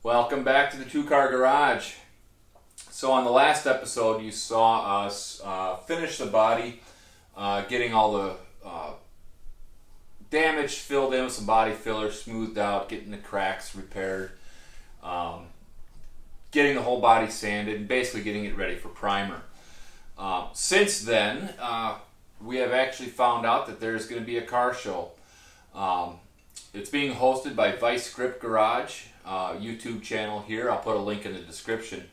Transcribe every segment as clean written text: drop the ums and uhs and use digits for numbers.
Welcome back to the Two Car Garage. So on the last episode you saw us finish the body, getting all the damage filled in with some body filler, smoothed out, getting the cracks repaired, getting the whole body sanded, and basically getting it ready for primer. Since then, we have actually found out that there's going to be a car show. It's being hosted by Vice Grip Garage, YouTube channel here. I'll put a link in the description.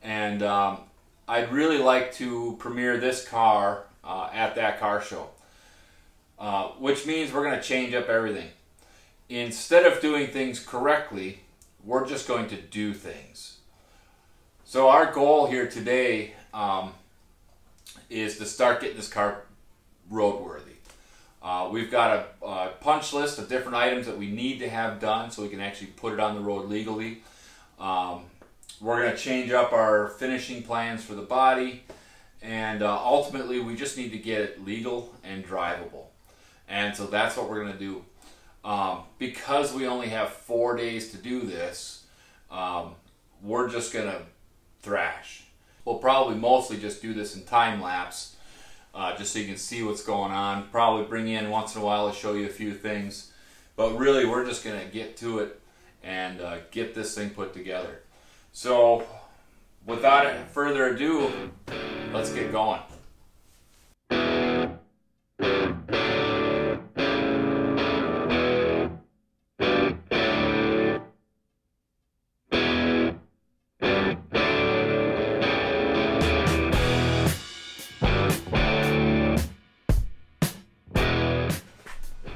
And I'd really like to premiere this car at that car show. Which means we're going to change up everything. Instead of doing things correctly, we're just going to do things. So our goal here today is to start getting this car roadworthy. We've got a punch list of different items that we need to have done so we can actually put it on the road legally. We're going to change up our finishing plans for the body, and ultimately we just need to get it legal and drivable. And so that's what we're going to do. Because we only have 4 days to do this, we're just going to thrash. We'll probably mostly just do this in time lapse, just so you can see what's going on. Probably bring you in once in a while to show you a few things. But really, we're just going to get to it and get this thing put together. So, without further ado, let's get going.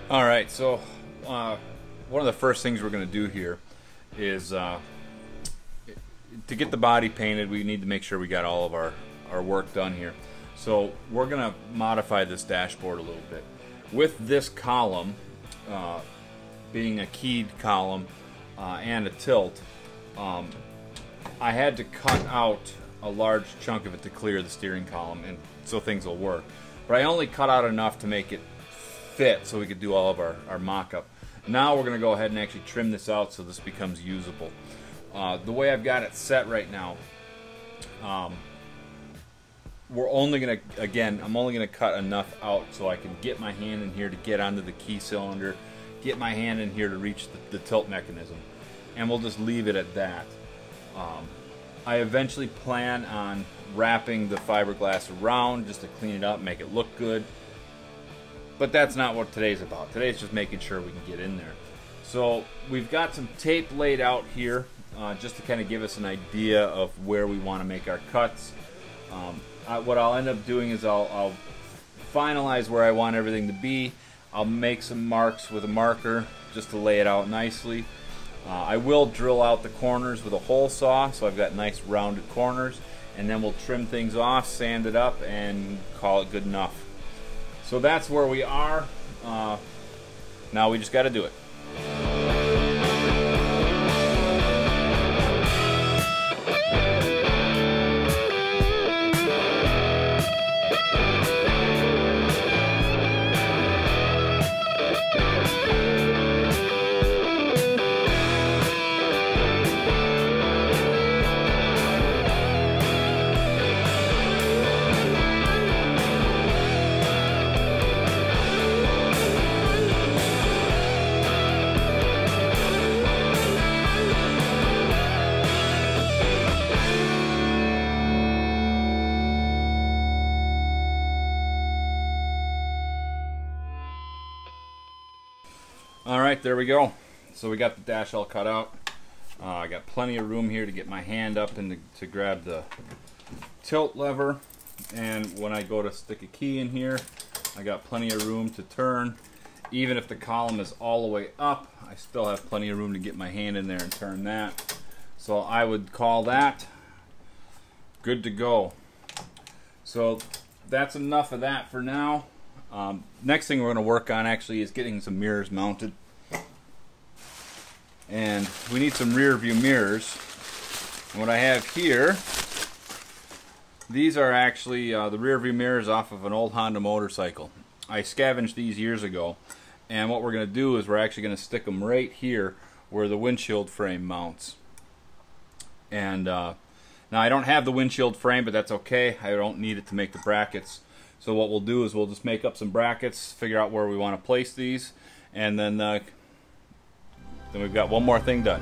Alright, so one of the first things we're going to do here is to get the body painted. We need to make sure we got all of our work done here. So we're going to modify this dashboard a little bit. With this column being a keyed column and a tilt, I had to cut out a large chunk of it to clear the steering column, and so things will work. But I only cut out enough to make it fit so we could do all of our mock-up. Now we're going to go ahead and actually trim this out so this becomes usable. The way I've got it set right now, we're only going to, again, I'm only going to cut enough out so I can get my hand in here to get onto the key cylinder, get my hand in here to reach the tilt mechanism, and we'll just leave it at that. I eventually plan on wrapping the fiberglass around just to clean it up, make it look good. But that's not what today's about. Today's just making sure we can get in there. So we've got some tape laid out here just to kind of give us an idea of where we want to make our cuts. What I'll end up doing is I'll finalize where I want everything to be. I'll make some marks with a marker just to lay it out nicely. I will drill out the corners with a hole saw, so I've got nice rounded corners, and then we'll trim things off, sand it up, and call it good enough. So that's where we are. Now we just got to do it. Alright, there we go. So we got the dash all cut out. I got plenty of room here to get my hand up and to grab the tilt lever. And when I go to stick a key in here, I got plenty of room to turn. Even if the column is all the way up, I still have plenty of room to get my hand in there and turn that. So I would call that good to go. So that's enough of that for now. Next thing we're going to work on actually is getting some mirrors mounted. And we need some rear view mirrors. And what I have here, these are actually the rear view mirrors off of an old Honda motorcycle. I scavenged these years ago, and what we're going to do is we're actually going to stick them right here where the windshield frame mounts. And now I don't have the windshield frame, but that's okay. I don't need it to make the brackets. So what we'll do is we'll just make up some brackets, figure out where we want to place these, and then we've got one more thing done.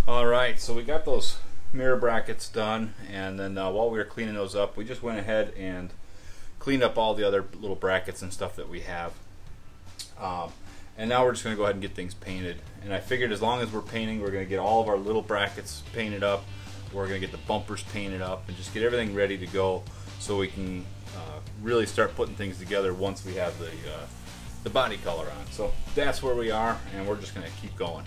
Alright, so we got those mirror brackets done, and then while we were cleaning those up, we just went ahead and cleaned up all the other little brackets and stuff that we have. And now we're just going to go ahead and get things painted. And I figured as long as we're painting, we're going to get all of our little brackets painted up, we're going to get the bumpers painted up, and just get everything ready to go so we can really start putting things together once we have the body color on. So that's where we are, and we're just going to keep going.